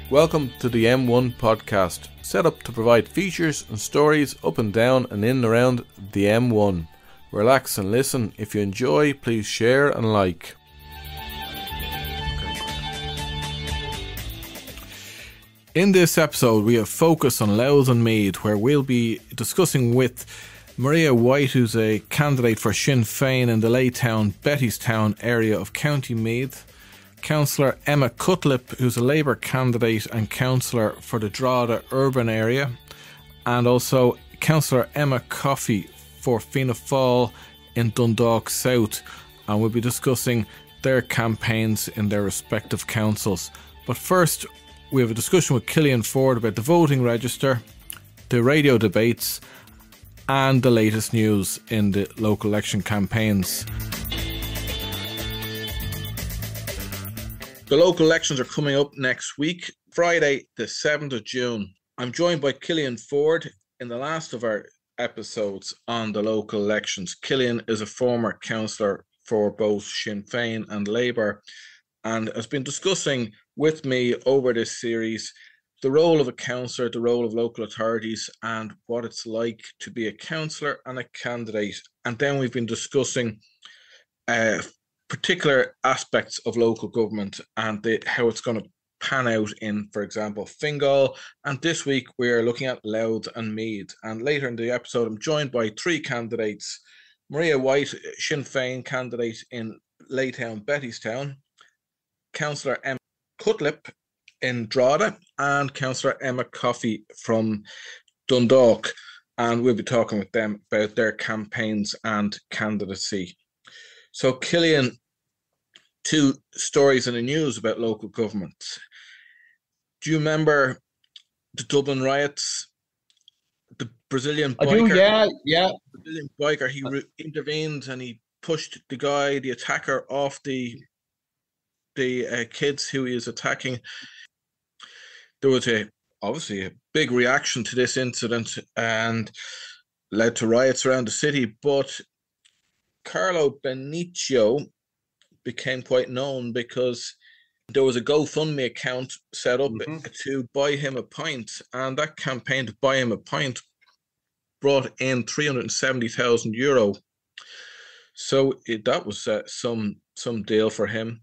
Welcome to the M1 podcast, set up to provide features and stories up and down and in and around the M1. Relax and listen. If you enjoy, please share and like. In this episode, we have focused on Louth and Meath, where we'll be discussing with Maria White, who's a candidate for Sinn Fein in the Laytown Bettystown area of County Meath, Cllr Emma Cutlip, who's a Labour candidate and councillor for the Drogheda Urban area, and also Cllr Emma Coffee for Fianna Fail in Dundalk South, and we'll be discussing their campaigns in their respective councils. But first, we have a discussion with Cillian Ford about the voting register, the radio debates, and the latest news in the local election campaigns. The local elections are coming up next week, Friday the 7th of June. I'm joined by Cillian Ford. In the last of our episodes on the local elections, Cillian is a former councillor for both Sinn Fein and Labour and has been discussing with me over this series the role of a councillor, the role of local authorities, and what it's like to be a councillor and a candidate. And then we've been discussing particular aspects of local government and how it's going to pan out in, for example, Fine Gael. And this week we're looking at Louth and Meath. And later in the episode, I'm joined by three candidates: Maria White, Sinn Fein candidate in Laytown Bettystown, Cllr Emma Cutlip in Drogheda, and Cllr Emma Coffee from Dundalk. And we'll be talking with them about their campaigns and candidacy. So, Cillian, two stories in the news about local government. Do you remember the Dublin riots? The Brazilian biker? I do, yeah. Brazilian biker, he intervened and he pushed the attacker, off the kids who he is attacking. There was obviously a big reaction to this incident and led to riots around the city, but Caio Benicio became quite known because there was a GoFundMe account set up to buy him a pint, and that campaign to buy him a pint brought in €370,000. So that was some deal for him.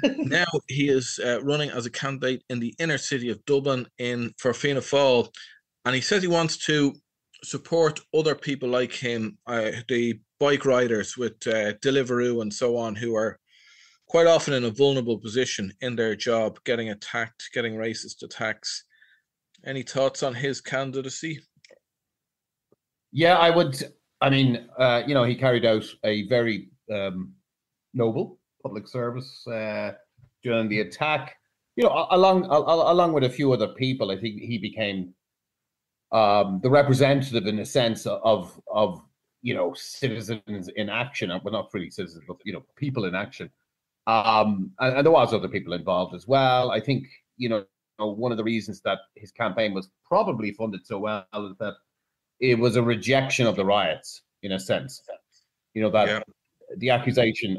Now he is running as a candidate in the inner city of Dublin for Fianna Fail, and he says he wants to support other people like him, the bike riders with Deliveroo and so on, who are quite often in a vulnerable position in their job, getting attacked, getting racist attacks. Any thoughts on his candidacy? Yeah, I would. I mean, he carried out a very noble public service during the attack. Along with a few other people, I think he became the representative, in a sense, of citizens in action. Well, not really citizens, but people in action. And there was other people involved as well. I think one of the reasons that his campaign was probably funded so well is that it was a rejection of the riots, in a sense. The accusation.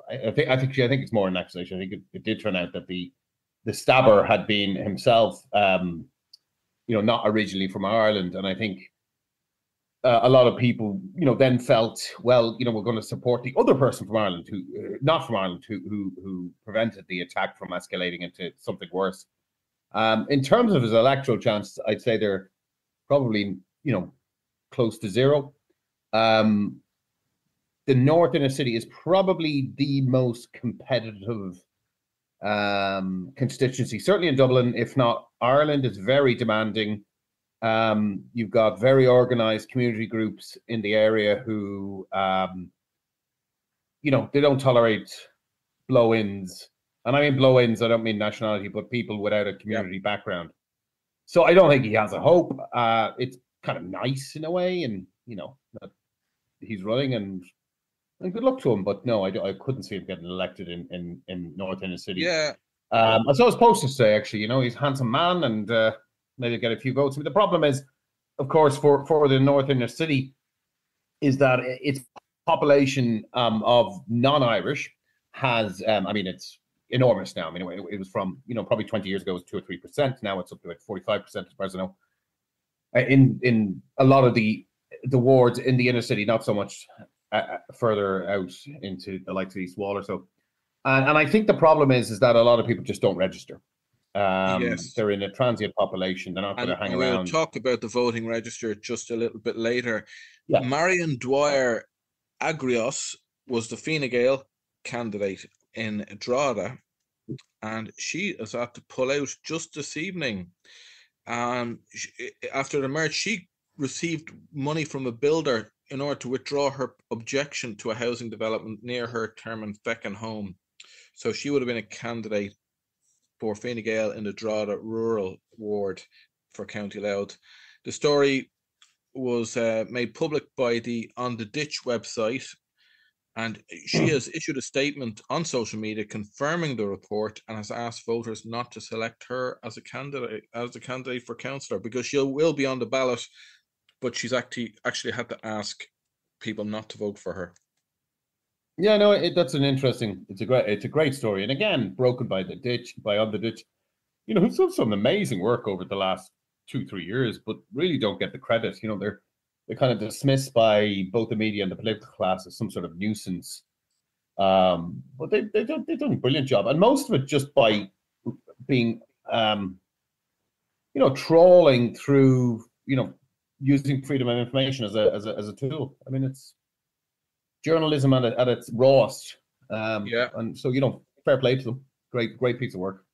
I think it's more an accusation. I think it did turn out that the stabber had been himself, not originally from Ireland, and I think a lot of people, then felt, well, we're going to support the other person from Ireland who, not from Ireland, who prevented the attack from escalating into something worse. In terms of his electoral chances, I'd say they're probably, close to zero. The north inner city is probably the most competitive constituency, certainly in Dublin, if not Ireland. Is very demanding. You've got very organised community groups in the area who, they don't tolerate blow-ins. And I mean blow-ins, I don't mean nationality, but people without a community background. So I don't think he has a hope. It's kind of nice in a way, and, that he's running, and good luck to him. But no, I couldn't see him getting elected in North Inner City. Yeah. I saw his posters say, actually, he's a handsome man and maybe get a few votes. But the problem is, of course, for the North Inner City, is that its population of non-Irish has, it's enormous now. I mean, it was from, probably 20 years ago, it was 2 or 3%. Now it's up to like 45%, as far as I know. In a lot of the wards in the inner city, not so much further out into the likes of East Wall or so. And I think the problem is that a lot of people just don't register. Yes. They're in a transient population. They're not going to hang around. We'll talk about the voting register just a little bit later. Yeah. Marion Agrios was the Fine Gael candidate in Drogheda, and she is had to pull out just this evening. After the merge, she received money from a builder in order to withdraw her objection to a housing development near her Termonfeckin home. So she would have been a candidate for Fine Gael in the Drogheda Rural ward for County Louth. The story was made public by the On the Ditch website, and she has issued a statement on social media confirming the report and has asked voters not to select her as a candidate for councillor, because she will be on the ballot, but she's actually had to ask people not to vote for her. Yeah, no, that's an interesting. It's a great story, and again, broken by On the Ditch. Who's done some amazing work over the last 2-3 years, but really don't get the credit. They're kind of dismissed by both the media and the political class as some sort of nuisance. But they've done a brilliant job, and most of it just by being, trawling through, using freedom of information as a tool. I mean, it's journalism at its rawest. And so, fair play to them. Great piece of work.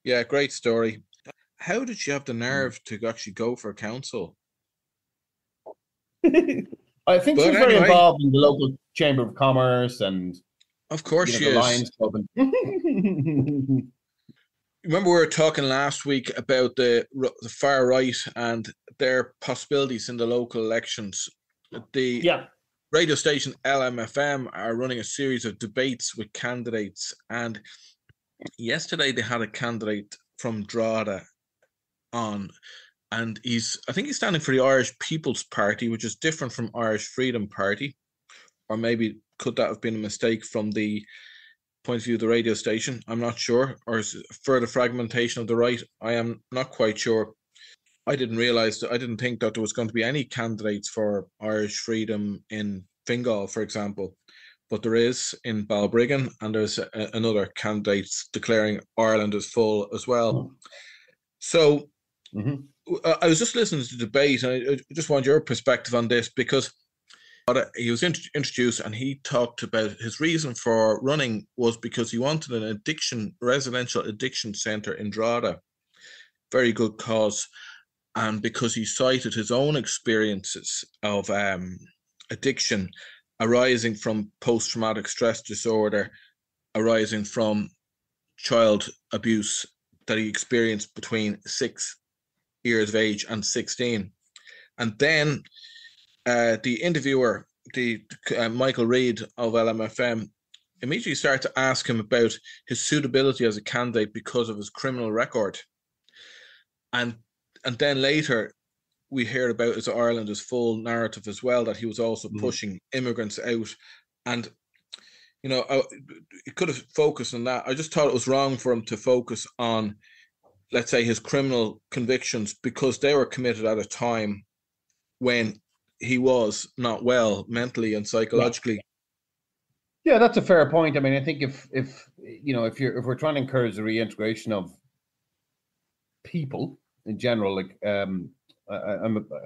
Yeah, great story. How did she have the nerve to actually go for council? I think she's very involved in the local Chamber of Commerce, and of course she is. Lions Club. Remember, we were talking last week about the far right and their possibilities in the local elections. The radio station LMFM are running a series of debates with candidates, and yesterday they had a candidate from Drogheda on, and I think he's standing for the Irish People's Party, which is different from Irish Freedom Party, or maybe could that have been a mistake from the point of view of the radio station? I'm not sure. Or is it further fragmentation of the right? I am not quite sure. I didn't think that there was going to be any candidates for Irish Freedom in Fine Gael, for example, but there is in Balbriggan, and there's another candidate declaring Ireland is full as well. So I was just listening to the debate, and I just want your perspective on this, because he was introduced and he talked about his reason for running was because he wanted an residential addiction centre in Drogheda. Very good cause. And because he cited his own experiences of addiction arising from post-traumatic stress disorder, arising from child abuse that he experienced between 6 years of age and 16. And then the interviewer, Michael Reid of LMFM, immediately started to ask him about his suitability as a candidate because of his criminal record. And then later we heard about his Ireland is full narrative as well, that he was also pushing immigrants out. And, he could have focused on that. I just thought it was wrong for him to focus on, let's say, his criminal convictions, because they were committed at a time when he was not well mentally and psychologically. Yeah, that's a fair point. I mean, I think if we're trying to encourage the reintegration of people in general, like I'm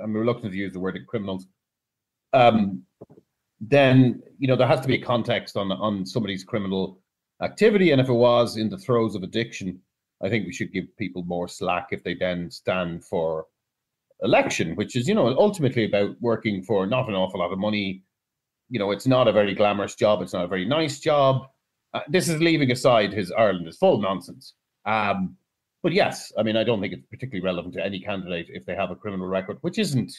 reluctant to use the word criminals, then there has to be a context on somebody's criminal activity, and if it was in the throes of addiction, I think we should give people more slack if they then stand for election, which is ultimately about working for not an awful lot of money. It's not a very glamorous job, it's not a very nice job. This is leaving aside his Ireland is full nonsense. But yes, I mean, I don't think it's particularly relevant to any candidate if they have a criminal record, which isn't,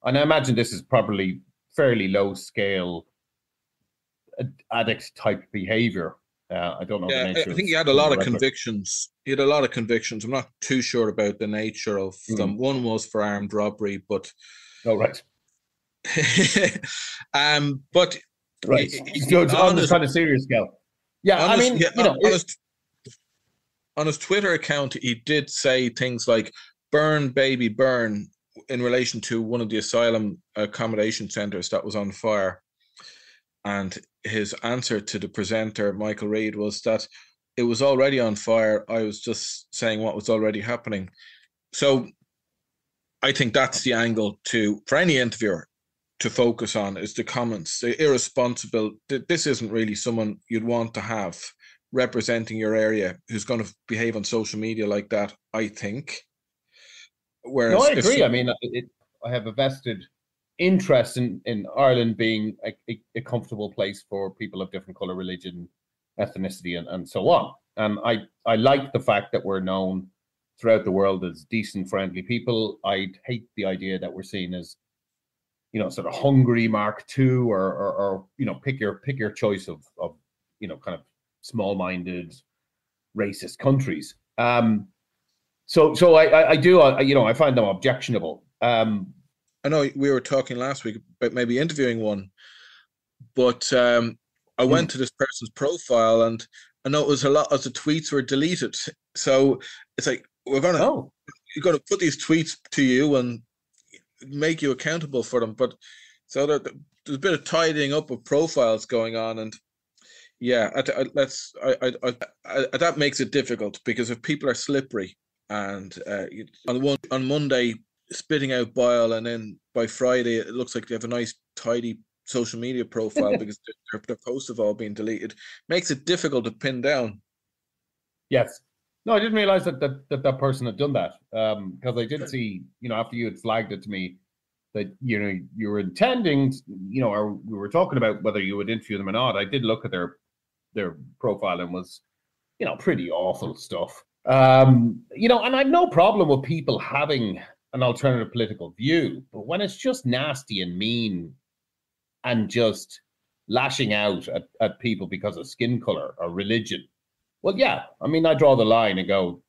and I imagine this is probably fairly low scale addict type behavior. I don't know. Yeah, I think he had a lot of convictions. I'm not too sure about the nature of them. One was for armed robbery, but right. But right, on this kind of serious scale. Yeah, I mean, on his Twitter account, he did say things like "burn, baby, burn" in relation to one of the asylum accommodation centres that was on fire. And his answer to the presenter, Michael Reid, was that it was already on fire. I was just saying what was already happening. So I think that's the angle for any interviewer to focus on, is the comments. The irresponsible. This isn't really someone you'd want to have representing your area who's going to behave on social media like that, I think. Whereas, no, I agree. I mean, I have a vested interest in Ireland being a comfortable place for people of different colour, religion, ethnicity, and so on. And I like the fact that we're known throughout the world as decent, friendly people. I hate the idea that we're seen as, you know, sort of hungry Mark II, or you know, pick your choice of you know, kind of small-minded, racist countries. So I do, you know, I find them objectionable. I know we were talking last week about maybe interviewing one, but I went to this person's profile and I noticed a lot of the tweets were deleted. So it's like, you're gonna put these tweets to you and make you accountable for them. But so there's a bit of tidying up of profiles going on, and yeah, that makes it difficult, because if people are slippery and on Monday spitting out bile, and then by Friday it looks like they have a nice tidy social media profile because their posts have all been deleted, makes it difficult to pin down. Yes. No, I didn't realize that person had done that, because I did see, you know, after you had flagged it to me, that, you know, you were intending, you know, or we were talking about whether you would interview them or not. I did look at their profile and was, you know, pretty awful stuff. You know, and I've no problem with people having an alternative political view, but when it's just nasty and mean and just lashing out at people because of skin color or religion, well, yeah, I mean, I draw the line and go,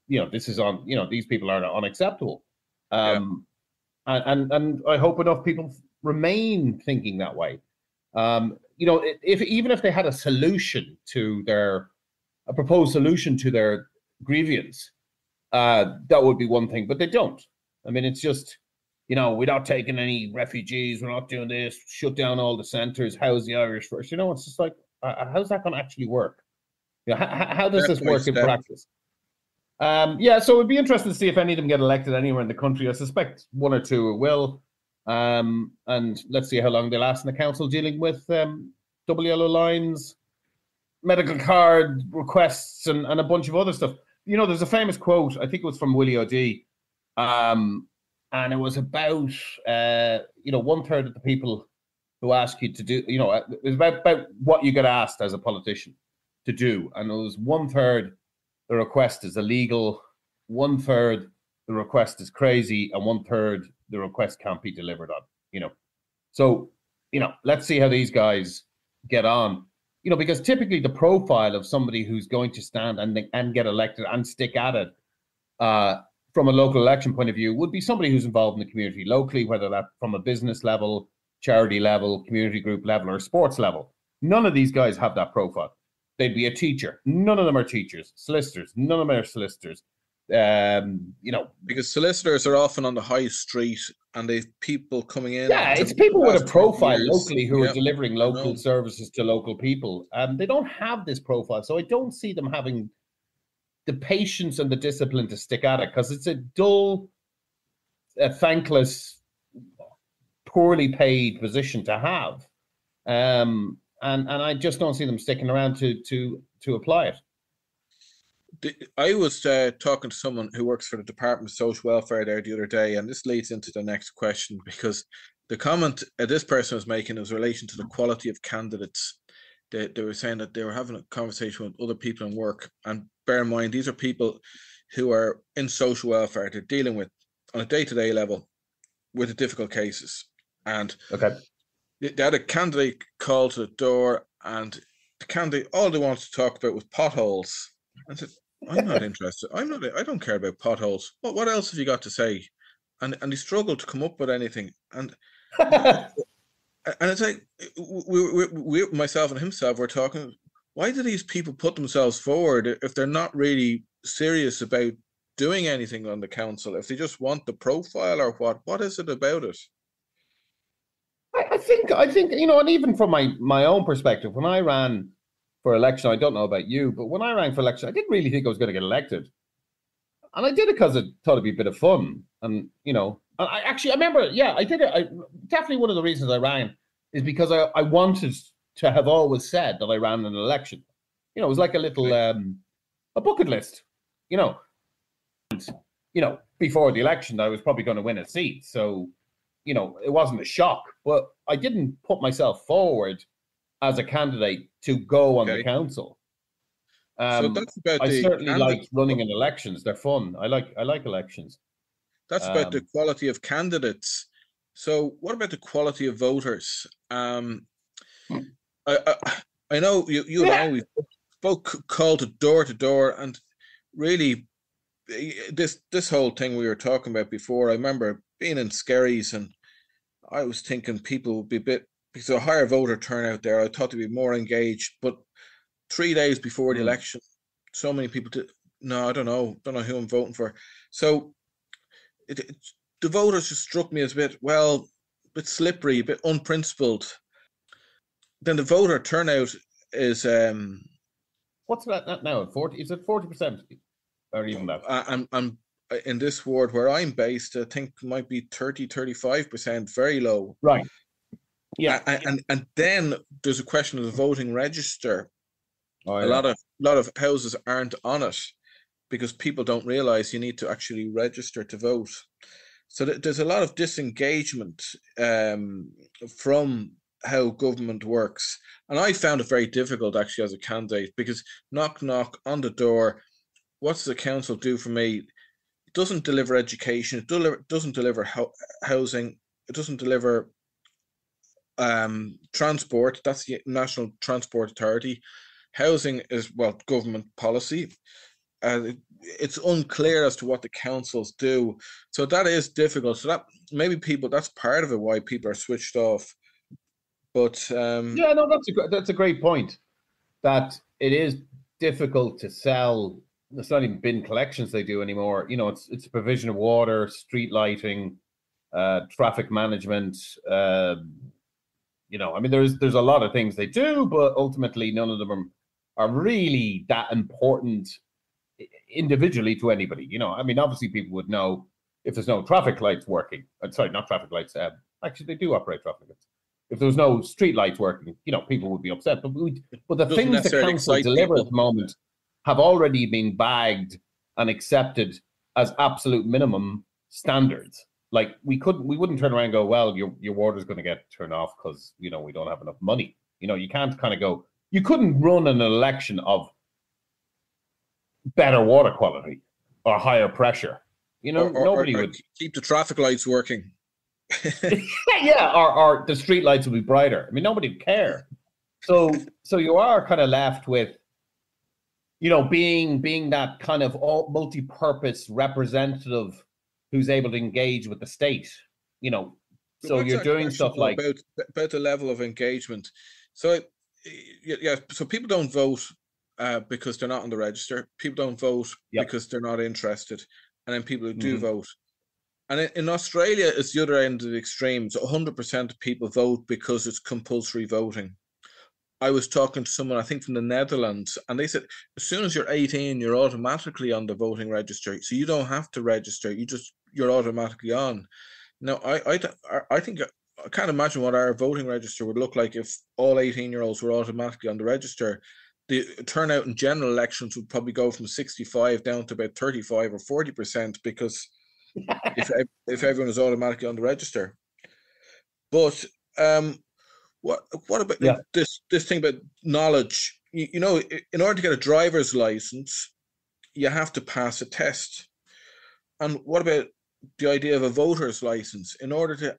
you know, this is you know, these people are unacceptable. And I hope enough people remain thinking that way. You know, even if they had a proposed solution to their grievance, that would be one thing, but they don't. I mean, it's just, you know, we're not taking any refugees, we're not doing this, shut down all the centres, house the Irish first. You know, it's just like, how's that going to actually work? You know, how does this work in practice? Yeah, so it'd be interesting to see if any of them get elected anywhere in the country. I suspect one or two will. And let's see how long they last in the council, dealing with double yellow lines, medical card requests, and a bunch of other stuff. You know, there's a famous quote, I think it was from Willie O'D, and it was about, you know, 1/3 of the people who ask you to do, you know, it was about what you get asked as a politician to do. And it was 1/3 the request is illegal, 1/3 the request is crazy, and 1/3 the request can't be delivered on, you know. So, you know, let's see how these guys get on, you know, because typically the profile of somebody who's going to stand and get elected and stick at it from a local election point of view would be somebody who's involved in the community locally, whether that from a business level, charity level, community group level, or sports level. None of these guys have that profile. They'd be a teacher. None of them are teachers. Solicitors. None of them are solicitors. You know, because solicitors are often on the high street and they've people coming in. Yeah, it's people with a profile locally who are delivering local services to local people. They don't have this profile, so I don't see them having the patience and the discipline to stick at it, because it's a dull, thankless, poorly paid position to have. And I just don't see them sticking around to apply it. I was talking to someone who works for the Department of Social Welfare there the other day, and this leads into the next question, because the comment this person was making is in relation to the quality of candidates. They were saying that they were having a conversation with other people in work, and bear in mind, these are people who are in social welfare. They're dealing with, on a day-to-day level, with the difficult cases. And they had a candidate call to the door, and the candidate, all they wanted to talk about was potholes. I said, I'm not interested. I don't care about potholes. What else have you got to say? And he struggled to come up with anything. And it's like, we myself and himself were talking. why do these people put themselves forward if they're not really serious about doing anything on the council? If they just want the profile, or what is it about it? I think, and even from my own perspective, when I ran for election, I don't know about you, but when I ran for election, I didn't really think I was going to get elected. And I did it because I thought it'd be a bit of fun. And, I remember, I did it. Definitely one of the reasons I ran is because I wanted to have always said that I ran an election. It was like a little, a bucket list, And, before the election, I was probably going to win a seat. So, it wasn't a shock, but I didn't put myself forward as a candidate to go on the council. So that's about I certainly like running in elections. They're fun. I like elections. That's about the quality of candidates. So what about the quality of voters? I know you and I, we both called it door to door, and really this whole thing we were talking about before, I remember being in Skerries, and I was thinking people would be because a higher voter turnout there, I thought they'd be more engaged. But 3 days before the election, so many people I don't know who I'm voting for. So the voters just struck me as a bit slippery, a bit unprincipled. Then the voter turnout is what's that now? 40? Is it 40%? Or even that? I'm in this ward where I'm based, I think it might be 30-35%, very low. Right. Yeah. And then there's a question of the voting register. Oh, yeah. A lot of houses aren't on it because people don't realize you need to actually register to vote. So there's a lot of disengagement from how government works. And I found it very difficult actually as a candidate, because knock on the door, what's the council do for me? It doesn't deliver education. It doesn't deliver housing. It doesn't deliver transport. That's the National Transport Authority. Housing is, government policy. It's unclear as to what the councils do. So that is difficult. So that maybe that's part of it, why people are switched off. But that's a great point. That it is difficult to sell. It's not even bin collections they do anymore. It's provision of water, street lighting, traffic management. There's a lot of things they do, but ultimately none of them are really that important individually to anybody. Obviously people would know if there's no traffic lights working. Sorry, not traffic lights. Actually, they do operate traffic lights. If there was no street lights working, people would be upset. But the things the council deliver at the moment have already been bagged and accepted as absolute minimum standards. Like we wouldn't turn around and go, well, your water's going to get turned off because we don't have enough money. You can't kind of go. You couldn't run an election of better water quality or higher pressure. Nobody would keep the traffic lights working. Yeah, or the street lights would be brighter. Nobody would care. So you are kind of left with, being that kind of multi-purpose representative who's able to engage with the state. So you're doing stuff like about the level of engagement. So so people don't vote because they're not on the register. People don't vote because they're not interested, and then people who do vote. And in Australia, it's the other end of the extreme. So 100% of people vote because it's compulsory voting. I was talking to someone, I think from the Netherlands, and they said as soon as you're 18, you're automatically on the voting register. So you don't have to register. You're automatically on. Now, I think I can't imagine what our voting register would look like if all 18-year-olds were automatically on the register. The turnout in general elections would probably go from 65 down to about 35 or 40%, because if everyone is automatically on the register. But what about this thing about knowledge? In order to get a driver's license, you have to pass a test. And what about the idea of a voter's license? In order to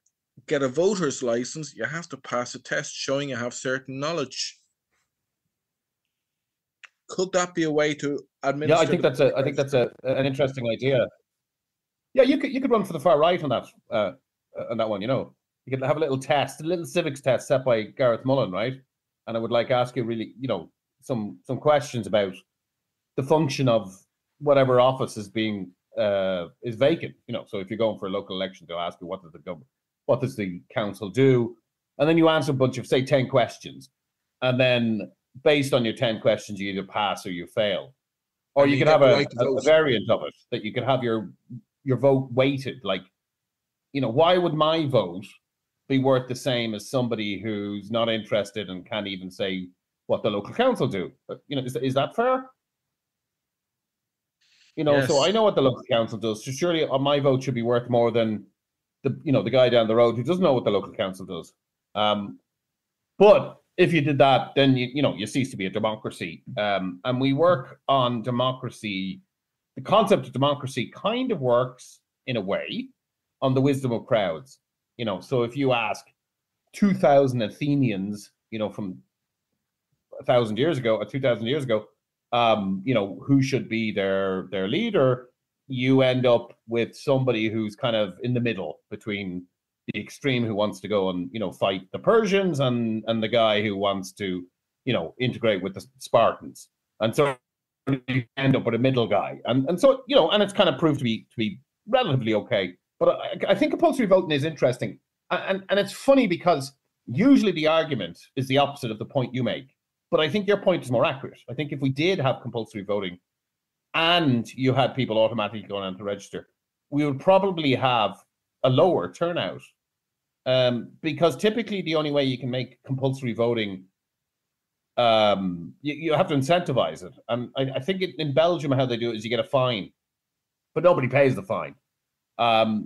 get a voter's license, you have to pass a test showing you have certain knowledge. Could that be a way to administer? Yeah, I think that's an interesting idea. Yeah, you could run for the far right on that one. You could have a little test, a little civics test set by Gareth Mullen, right? And I would ask you really, some questions about the function of whatever office is being is vacant. So if you're going for a local election, they'll ask you what does the council do, and then you answer a bunch of, say, 10 questions, and then based on your 10 questions, you either pass or you fail. Or you could have a variant of it, that you could have your vote weighted. Like, why would my vote be worth the same as somebody who's not interested and can't even say what the local council do? But, is that fair? Yes. So I know what the local council does. So surely my vote should be worth more than the guy down the road who doesn't know what the local council does. But if you did that, then you cease to be a democracy. And we work on democracy. The concept of democracy kind of works in a way on the wisdom of crowds. So if you ask 2,000 Athenians, from 1,000 years ago or 2,000 years ago, who should be their leader, you end up with somebody who's kind of in the middle between the extreme who wants to go and fight the Persians and the guy who wants to integrate with the Spartans, and so you end up with a middle guy, and so and it's kind of proved to be relatively okay. But I think compulsory voting is interesting, and it's funny because usually the argument is the opposite of the point you make, but I think your point is more accurate. I think if we did have compulsory voting and you had people automatically going on to register, we would probably have a lower turnout. Because typically the only way you can make compulsory voting, you have to incentivize it. And I think in Belgium, how they do it is you get a fine, but nobody pays the fine.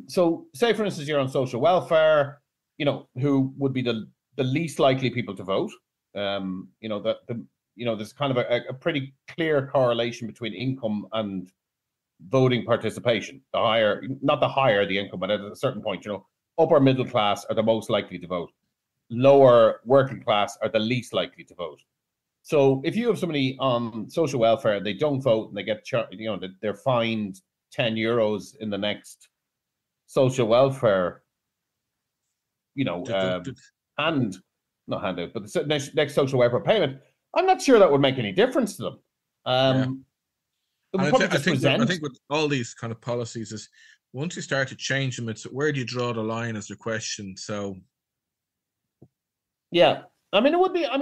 So say, for instance, you're on social welfare, who would be the least likely people to vote. There's kind of a pretty clear correlation between income and voting participation. Not the higher the income, but at a certain point, upper middle class are the most likely to vote. Lower working class are the least likely to vote. So if you have somebody on social welfare, they don't vote and they get, they're fined €10 in the next social welfare, and not handout, but the next social welfare payment, I'm not sure that would make any difference to them. I think with all these kind of policies is, once you start to change them, it's where do you draw the line as the question. So, yeah, it would be. I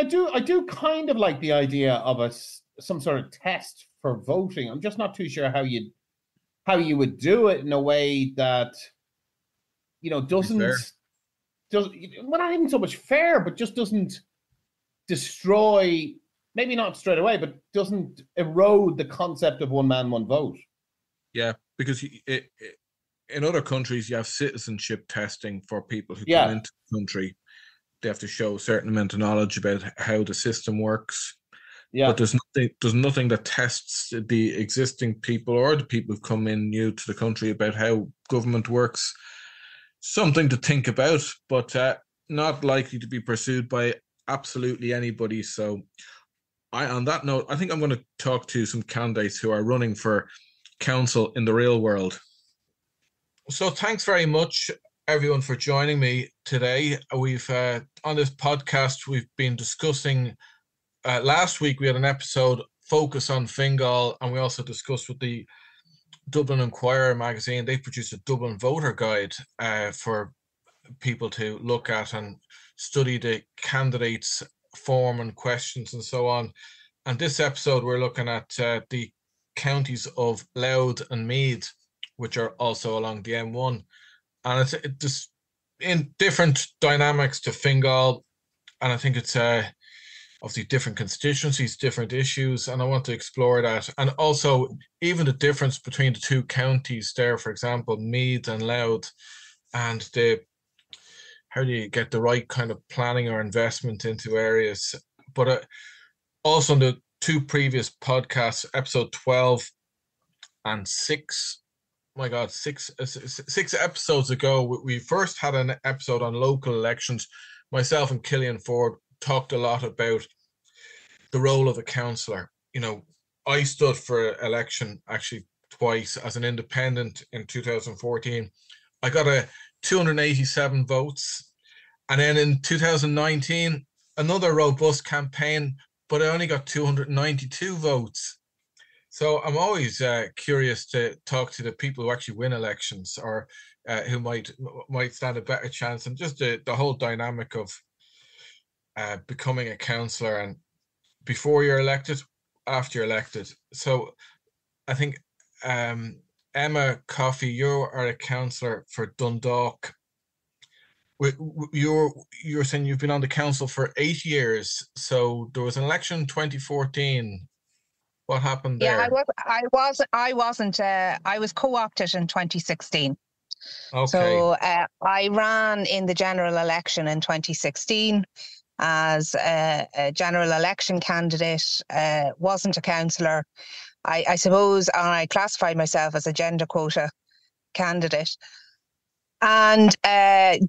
do kind of like the idea of some sort of test for voting. I'm just not too sure how you would do it in a way that doesn't not even so much fair, but just doesn't destroy. Maybe not straight away, but doesn't erode the concept of one man, one vote. Yeah, because in other countries, you have citizenship testing for people who come into the country. They have to show a certain amount of knowledge about how the system works. Yeah. But there's nothing that tests the existing people or the people who've come in new to the country about how government works. Something to think about, but not likely to be pursued by absolutely anybody. So on that note, I think I'm going to talk to some candidates who are running for council in the real world. So thanks very much, everyone, for joining me today. We've on this podcast, we've been discussing, last week we had an episode focus on Fine Gael, and we also discussed with the Dublin Inquirer magazine. They produced a Dublin voter guide for people to look at and study the candidates' form and questions and so on. And this episode, we're looking at the counties of Louth and Meath, which are also along the M1. And it's just in different dynamics to Fine Gael. And I think it's obviously different constituencies, different issues. And I want to explore that. And also even the difference between the two counties there, for example, Meath and Louth, and how do you get the right kind of planning or investment into areas. But also in the two previous podcasts, episode 12 and 6, my God, six episodes ago, we first had an episode on local elections. Myself and Cillian Ford talked a lot about the role of a councillor. I stood for election actually twice as an independent in 2014. I got 287 votes. And then in 2019, another robust campaign but I only got 292 votes. So I'm always curious to talk to the people who actually win elections, or who might stand a better chance, and just the whole dynamic of becoming a councillor, and before you're elected, after you're elected. So I think Emma Coffee, you are a councillor for Dundalk. You're saying you've been on the council for 8 years. So there was an election in 2014. What happened Yeah, there? I wasn't. I was co-opted in 2016. Okay. So I ran in the general election in 2016 as a general election candidate. Wasn't a councillor. I suppose I classified myself as a gender quota candidate. And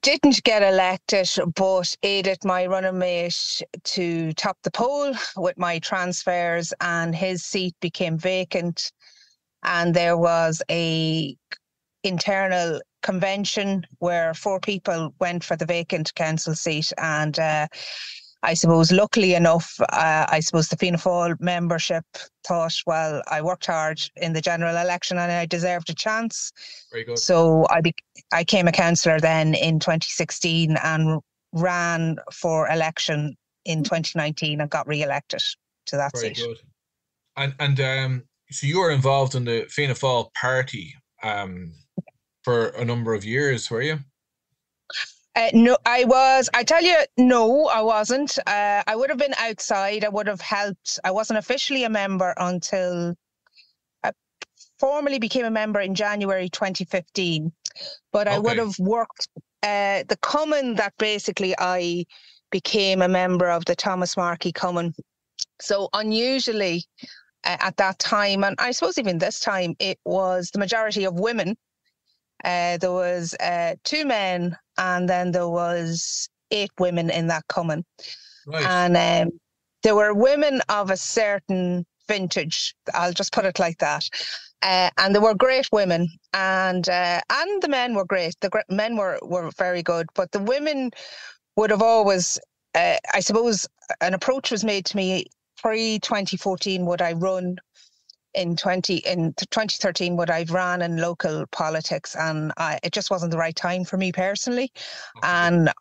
didn't get elected, but aided my running mate to top the poll with my transfers, and his seat became vacant. And there was a internal convention where 4 people went for the vacant council seat, and I suppose, luckily enough, I suppose the Fianna Fail membership thought, well, I worked hard in the general election and I deserved a chance. Very good. So I became a councillor then in 2016 and ran for election in 2019 and got re-elected to that Very seat. good. And so you were involved in the Fianna Fail party for a number of years, were you? No, I was. I tell you, no, I wasn't. I would have been outside. I would have helped. I wasn't officially a member until I formally became a member in January 2015. But I would have worked the common that basically I became a member of the Thomas Markey Common. So unusually at that time, and I suppose even this time, it was the majority of women. There was 2 men, and then there was 8 women in that common. Right. And there were women of a certain vintage, I'll just put it like that. And they were great women, and the men were great. The men were very good, but the women would have always, I suppose, an approach was made to me pre-2014, would I run in 2013, would I've ran in local politics, and it just wasn't the right time for me personally. Okay. And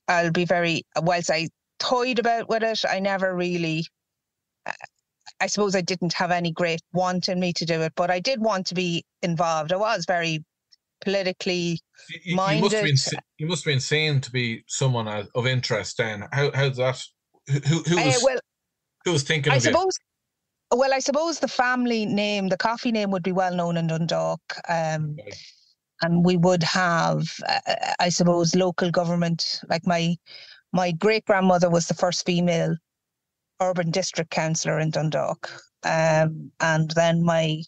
I'll be very, whilst I toyed about with it, I never really, I suppose I didn't have any great want in me to do it, but I did want to be involved. I was very politically minded. You must be insane to be someone of interest then. How's that? Who was thinking of you? Well, I suppose the family name, the coffee name, would be well known in Dundalk. And we would have, I suppose, local government. Like my great-grandmother was the first female urban district councillor in Dundalk. And then my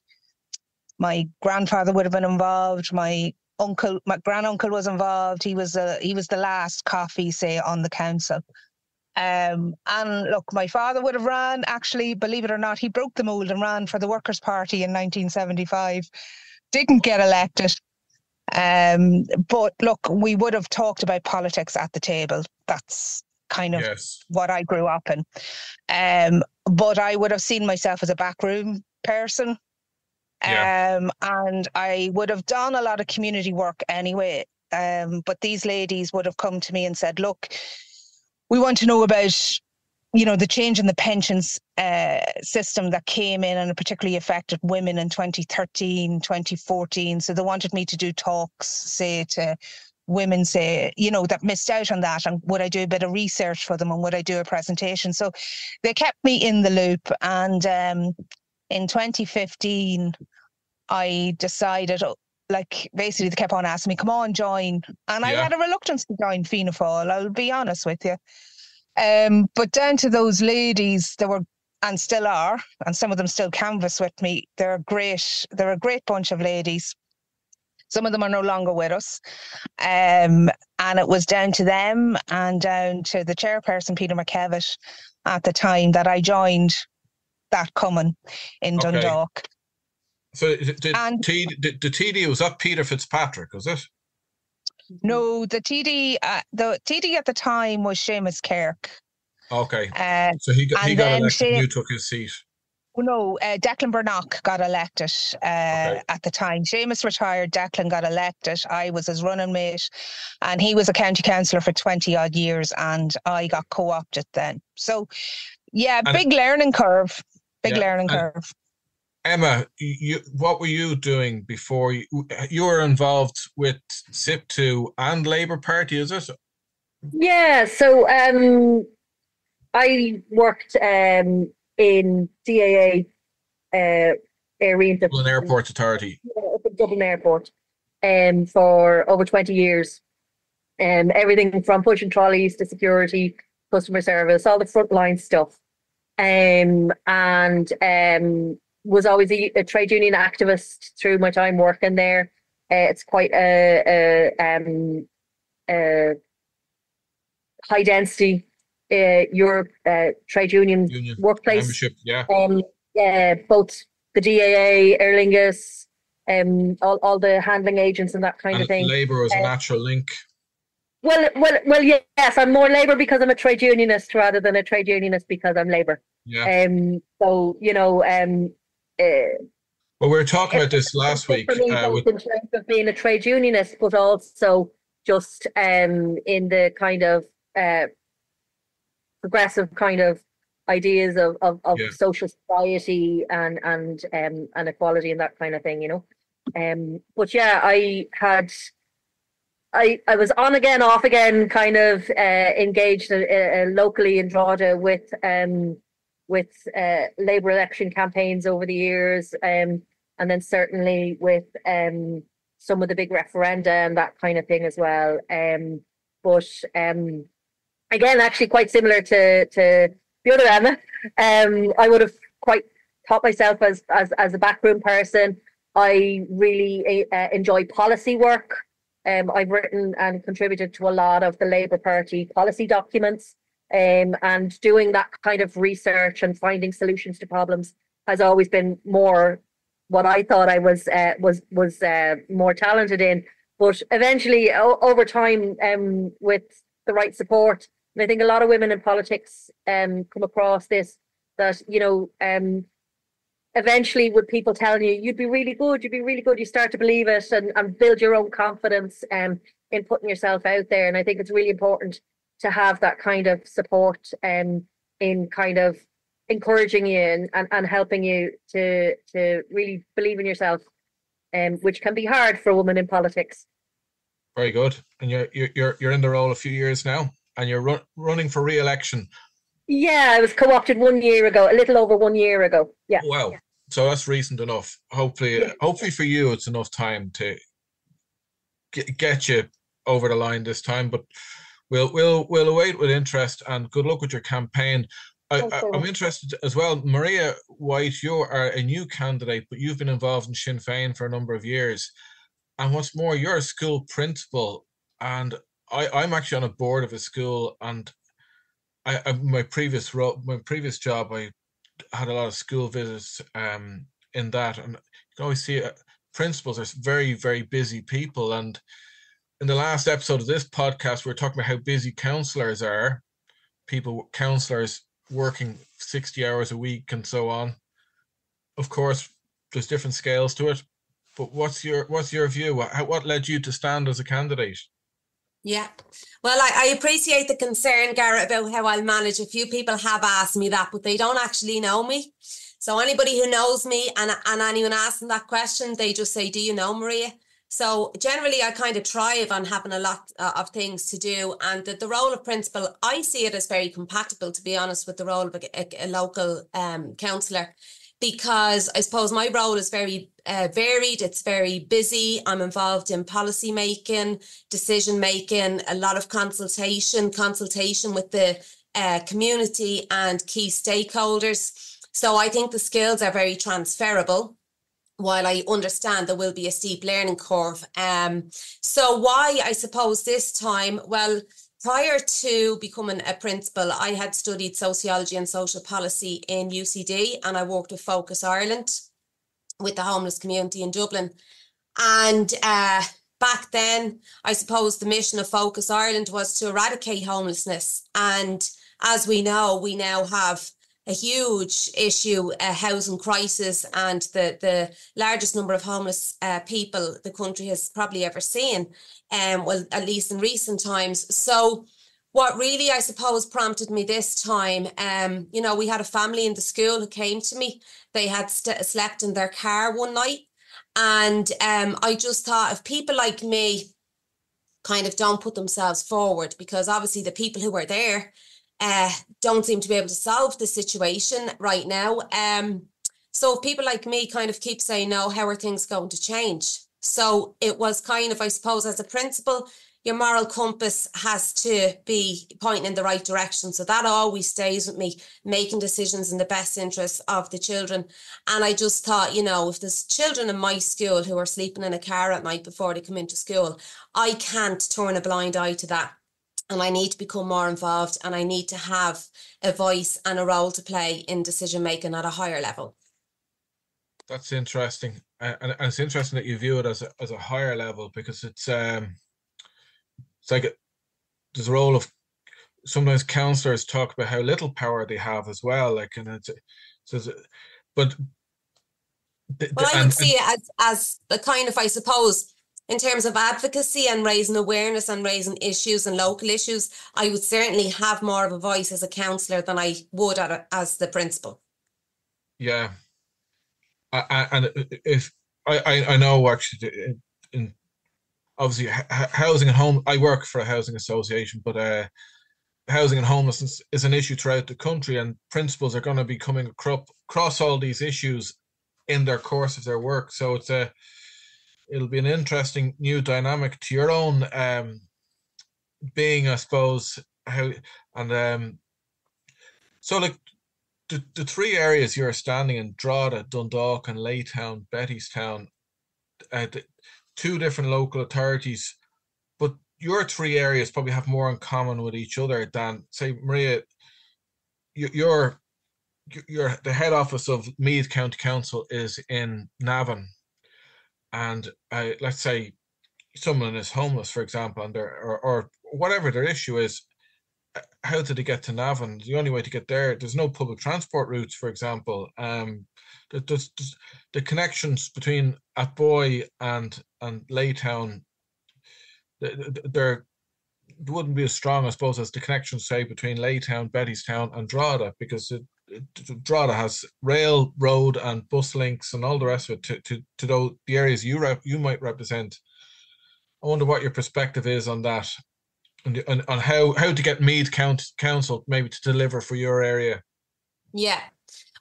grandfather would have been involved. My granduncle was involved. He was the last coffee, say, on the council. And look, my father would have ran, actually, believe it or not, he broke the mould and ran for the Workers' Party in 1975. Didn't get elected. But look, we would have talked about politics at the table. That's kind of what I grew up in. But I would have seen myself as a backroom person. And I would have done a lot of community work anyway. But these ladies would have come to me and said, look, we want to know about, the change in the pensions system that came in and it particularly affected women in 2013, 2014. So they wanted me to do talks, say, to women, say, that missed out on that. And would I do a bit of research for them, and would I do a presentation? So they kept me in the loop. And in 2015, I decided, basically they kept on asking me, come on, join. And I had a reluctance to join Fianna Fail, I'll be honest with you. But down to those ladies, there were, and still are, and some of them still canvass with me. They're a great bunch of ladies. Some of them are no longer with us. And it was down to them and down to the chairperson, Peter McKevitt, at the time that I joined that common in Dundalk. So the TD, was that Peter Fitzpatrick, was it? No, the TD at the time was Seamus Kirk. Okay. Uh, So he got and then elected and you took his seat. No, Declan Burnock got elected Okay. at the time. Seamus retired, Declan got elected. I was his running mate, and he was a county councillor for 20 odd years, and I got co-opted then. So, yeah, And- big learning curve. Big Yeah, learning and- curve. Emma, what were you doing before you were involved with SIP2 and Labour Party, is it? Yeah, so I worked in DAA area Dublin Airport Authority. up at Dublin Airport for over 20 years. Everything from pushing trolleys to security, customer service, all the frontline stuff. And was always a trade union activist through my time working there. It's quite a high density Europe trade union workplace. Membership, yeah. Both the DAA, Aer Lingus, all the handling agents and that kind of thing. Labour was a natural link. Well, yes, I'm more Labour because I'm a trade unionist rather than a trade unionist because I'm Labour. Yeah. So well, we were talking about this last week. For me, both in terms of being a trade unionist, but also just in the kind of progressive kind of ideas of social society and equality and that kind of thing, But yeah, I was on again, off again, kind of engaged locally in Drogheda with Labour election campaigns over the years, and then certainly with some of the big referenda and that kind of thing as well. But again, actually quite similar to the other Emma. I would have quite taught myself as a backroom person. I really enjoy policy work. I've written and contributed to a lot of the Labour Party policy documents, and doing that kind of research and finding solutions to problems has always been more what I thought I was more talented in. But eventually, over time, with the right support, and I think a lot of women in politics come across this, that eventually with people telling you you'd be really good, you start to believe it and build your own confidence in putting yourself out there. And I think it's really important to have that kind of support in kind of encouraging you and helping you to really believe in yourself, which can be hard for a woman in politics. Very good. And you're in the role a few years now, and you're running for re-election. Yeah, I was co-opted 1 year ago, a little over 1 year ago. Yeah. Wow. Yeah. So that's recent enough. Hopefully for you, it's enough time to get you over the line this time. But we'll await with interest, and good luck with your campaign. I'm interested as well, Maria White. You are a new candidate, but you've been involved in Sinn Fein for a number of years. And what's more, you're a school principal, and I'm actually on a board of a school. And my previous job, I had a lot of school visits in that, and you can always see principals are very, very busy people. And in the last episode of this podcast, we were talking about how busy councillors are, councillors working 60 hours a week and so on. Of course, there's different scales to it, but what's your view? What led you to stand as a candidate? Yeah, well, I appreciate the concern, Garrett, about how I'll manage. A few people have asked me that, but they don't actually know me. So anybody who knows me and anyone asking that question, they just say, do you know Maria? So generally, I kind of thrive on having a lot of things to do. And the role of principal, I see it as very compatible, to be honest, with the role of a local councillor. Because I suppose my role is very varied, it's very busy. I'm involved in policy making, decision making, a lot of consultation with the community and key stakeholders. So I think the skills are very transferable, while I understand there will be a steep learning curve. So why, I suppose, this time? Well, prior to becoming a principal, I had studied sociology and social policy in UCD, and I worked with Focus Ireland with the homeless community in Dublin. And back then, I suppose the mission of Focus Ireland was to eradicate homelessness. And as we know, we now have a huge issue, a housing crisis, and the largest number of homeless people the country has probably ever seen, well, at least in recent times. So what really, I suppose, prompted me this time, you know, we had a family in the school who came to me. They had slept in their car one night. And I just thought, if people like me kind of don't put themselves forward, because obviously the people who are there don't seem to be able to solve the situation right now. So if people like me kind of keep saying, no, how are things going to change? So it was kind of, I suppose, as a principal, your moral compass has to be pointing in the right direction. So that always stays with me, making decisions in the best interests of the children. And I just thought, you know, if there's children in my school who are sleeping in a car at night before they come into school, I can't turn a blind eye to that. And I need to become more involved, and I need to have a voice and a role to play in decision making at a higher level. That's interesting. And it's interesting that you view it as a higher level, because it's like there's a role of, sometimes councillors talk about how little power they have as well. Like, and but well, I would see it as a kind of, I suppose, in terms of advocacy and raising awareness and raising issues and local issues, I would certainly have more of a voice as a councillor than I would as the principal. Yeah. And if I know, actually, in obviously housing and home, I work for a housing association, but housing and homelessness is an issue throughout the country, and principals are going to be coming across all these issues in their course of their work. So it'll be an interesting new dynamic to your own being, I suppose. So like the three areas you're standing in, Drogheda, Dundalk and Laytown Bettystown, two different local authorities, but your three areas probably have more in common with each other than, say, Maria, you're the head office of Meath County Council is in Navan, and let's say someone is homeless, for example, and or whatever their issue is, how do they get to Navan? The only way to get there's no public transport routes, for example. The connections between Atboy and Laytown, they wouldn't be as strong, I suppose, as the connections, say, between Laytown, Bettystown and Drogheda, because Drogheda has rail, road and bus links and all the rest of it to the areas you might represent. I wonder what your perspective is on that, and on how to get Meath Council maybe to deliver for your area. Yeah.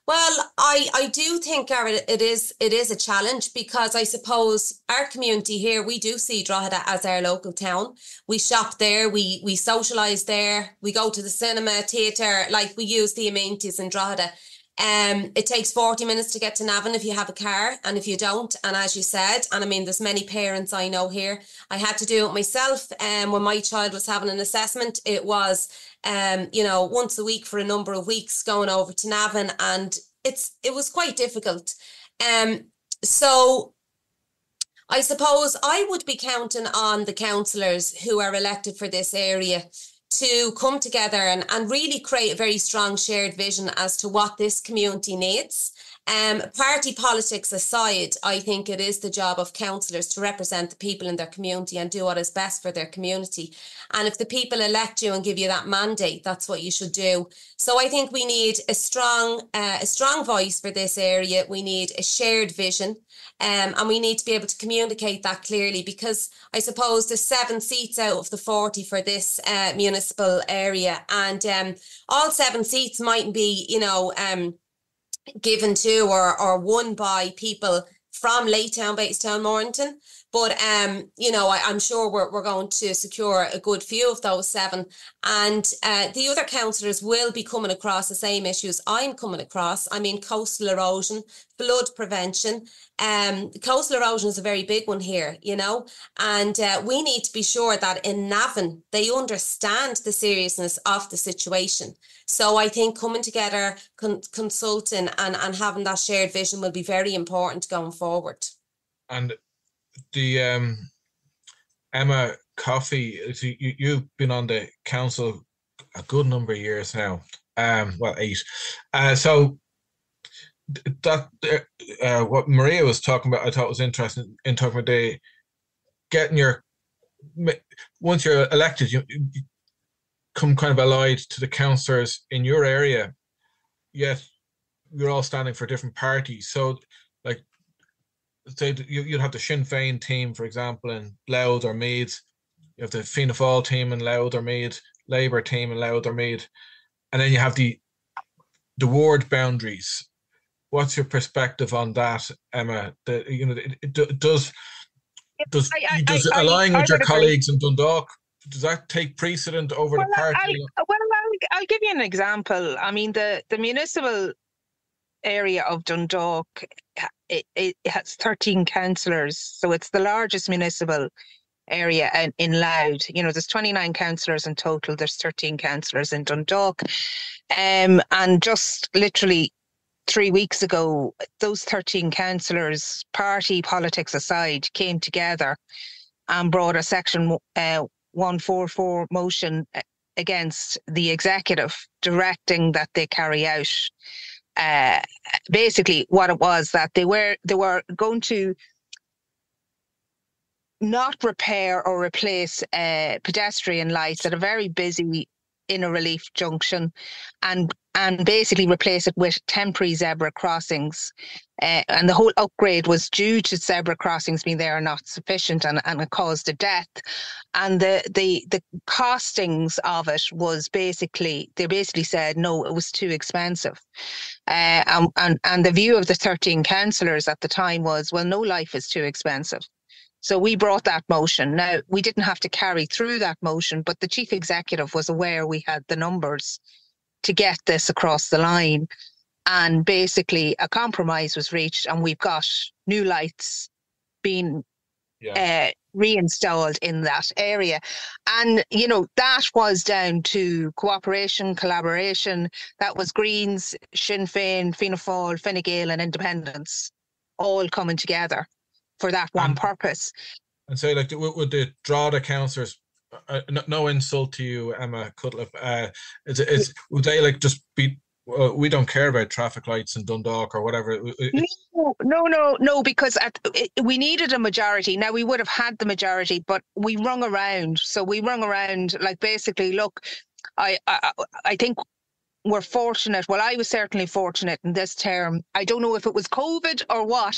Well, I do think, Garrett, it is a challenge, because I suppose our community here, we do see Drogheda as our local town. We shop there, we socialise there, we go to the cinema, theatre, like we use the amenities in Drogheda. It takes 40 minutes to get to Navan if you have a car, and if you don't, and as you said, and I mean, there's many parents I know here, I had to do it myself. When my child was having an assessment, it was you know, once a week for a number of weeks going over to Navan, and it was quite difficult. So I suppose I would be counting on the councillors who are elected for this area to come together and really create a very strong shared vision as to what this community needs. Party politics aside, I think it is the job of councillors to represent the people in their community and do what is best for their community. And if the people elect you and give you that mandate, that's what you should do. So I think we need a strong voice for this area. We need a shared vision. And we need to be able to communicate that clearly, because I suppose there's 7 seats out of the 40 for this municipal area, and all 7 seats mightn't be, you know, given to or won by people from Laytown, Bettystown, Mornington. But, you know, I'm sure we're going to secure a good few of those 7. And the other councillors will be coming across the same issues I'm coming across. I mean, coastal erosion, flood prevention. Coastal erosion is a very big one here, you know, and we need to be sure that in Navan, they understand the seriousness of the situation. So I think coming together, consulting and having that shared vision will be very important going forward. And the Emma Coffee, you've been on the council a good number of years now. Well, 8. So that what Maria was talking about, I thought was interesting in talking about getting once you're elected, you come kind of allied to the councillors in your area, yet you're all standing for different parties. So, like, say you'd have the Sinn Fein team, for example, in Louth or Meath. You have the Fianna Fail team in Louth or Meath, Labour team in Louth or Meath, and then you have the ward boundaries. What's your perspective on that, Emma? Does allying with your colleagues in Dundalk, does that take precedent over the party? I'll give you an example. I mean, the municipal area of Dundalk, it has 13 councillors, so it's the largest municipal area in Louth. There's 29 councillors in total. There's 13 councillors in Dundalk, and just literally 3 weeks ago, those 13 councillors, party politics aside, came together and brought a Section 144 motion against the executive, directing that they carry out basically what it was, that they were going to not repair or replace pedestrian lights at a very busy inner relief junction, and basically replace it with temporary zebra crossings. And the whole upgrade was due to zebra crossings being there are not sufficient, and it caused a death. And the costings of it was they basically said no, it was too expensive. And the view of the 13 councillors at the time was, well, no life is too expensive. So we brought that motion. Now, we didn't have to carry through that motion, but the chief executive was aware we had the numbers to get this across the line. And basically a compromise was reached, and we've got new lights being reinstalled in that area. And, that was down to cooperation, collaboration. That was Greens, Sinn Fein, Fianna Fail, Fine Gael and Independents all coming together for that one purpose. And so, like, would the Drogheda councillors, no insult to you, Emma Cutlip, would they like just be, we don't care about traffic lights in Dundalk or whatever? No, because we needed a majority. Now, we would have had the majority, but we rung around. So we rung around, like, basically, look, I think we're fortunate. Well, I was certainly fortunate in this term. I don't know if it was COVID or what,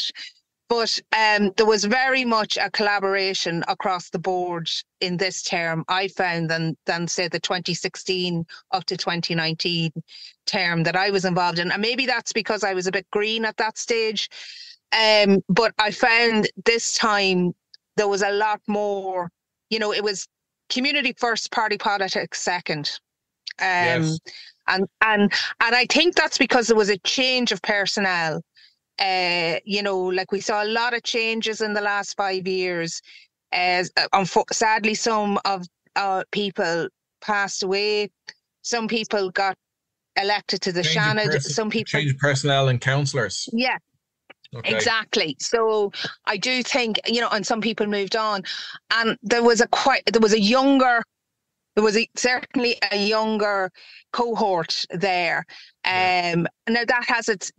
but there was very much a collaboration across the board in this term, I found, than say the 2016 up to 2019 term that I was involved in. And maybe that's because I was a bit green at that stage. But I found this time there was a lot more, it was community first, party politics second. Yes. And I think that's because there was a change of personnel. Like, we saw a lot of changes in the last 5 years. Sadly, some of people passed away. Some people got elected to the Shannon. Some people changed personnel and councillors. Yeah, okay. Exactly. So I do think, and some people moved on, and there was certainly a younger cohort there. Now that has its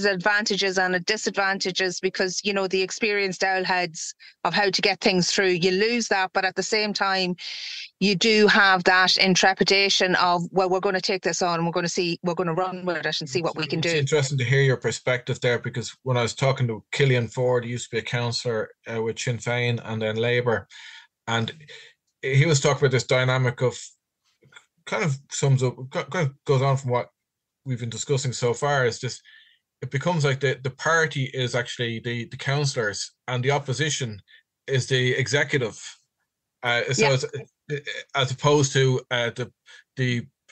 advantages and its disadvantages, because the experienced owl heads of how to get things through, you lose that, but at the same time you do have that intrepidation of, well, we're going to take this on and we're going to run with it and see what we can do. It's interesting to hear your perspective there, because when I was talking to Cillian Ford, he used to be a councillor with Sinn Fein and then Labour, and he was talking about this dynamic of, kind of sums up, kind of goes on from what we've been discussing so far, is just, it becomes like the party is actually the councillors and the opposition is the executive. It's, as opposed to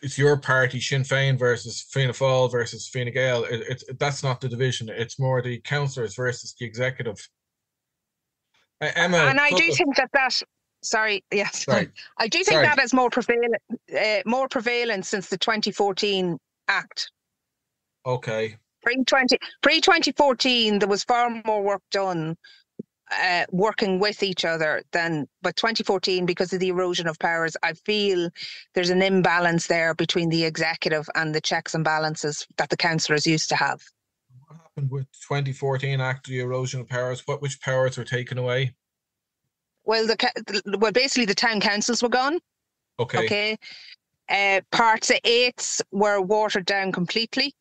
it's your party, Sinn Fein versus Fianna Fail versus Fine Gael. That's not the division. It's more the councillors versus the executive. Emma, and I do think that. Sorry, yes. Sorry. I do think that is more prevalent since the 2014 Act. Okay. Pre-2014, there was far more work done working with each other, then, but 2014, because of the erosion of powers, I feel there's an imbalance there between the executive and the checks and balances that the councillors used to have. What happened with 2014 after the erosion of powers? Which powers were taken away? Well, basically the town councils were gone. Okay. Parts of 8s were watered down completely.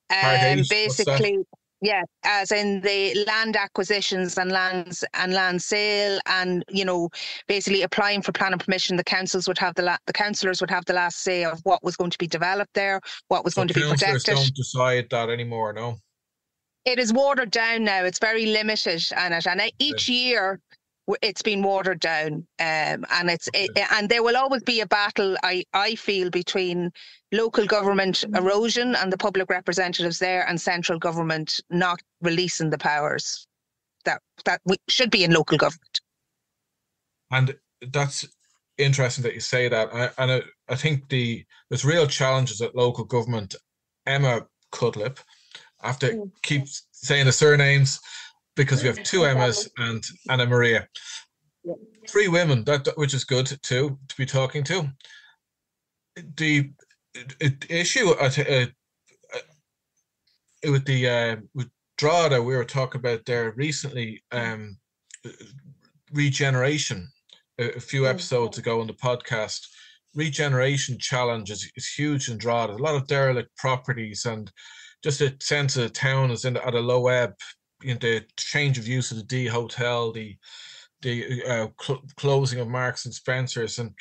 Part 8, basically, yeah, as in the land acquisitions and land sale, and basically applying for planning permission. The councils would have the councillors would have the last say of what was going to be developed there, what was going to be protected. Councillors don't decide that anymore, no. It is watered down now. It's very limited on it, and each year it's been watered down, and and there will always be a battle, I feel, between local government erosion and the public representatives there, and central government not releasing the powers that should be in local government. And that's interesting that you say that. And I think there's real challenges at local government. Emma Cutlip, I have to keep saying the surnames, because we have 2 Emmas and Anna Maria. 3 women, which is good too, to be talking to. The issue with Drogheda, we were talking about there recently, regeneration, a few episodes ago on the podcast. Regeneration challenge is huge in Drogheda. A lot of derelict properties, and just a sense of the town is at a low ebb. The change of use of the D Hotel, the closing of Marks and Spencers, and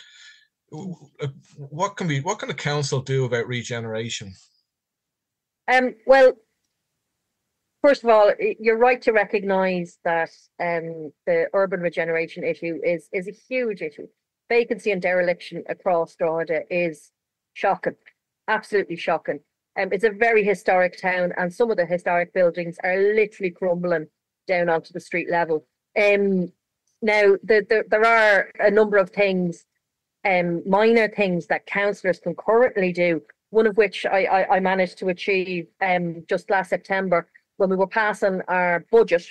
what can the council do about regeneration? Well, first of all, you're right to recognise that the urban regeneration issue is a huge issue. Vacancy and dereliction across Drogheda is shocking, absolutely shocking. It's a very historic town, and some of the historic buildings are literally crumbling down onto the street level. Now, there are a number of things, minor things that councillors can currently do, one of which I managed to achieve just last September when we were passing our budget.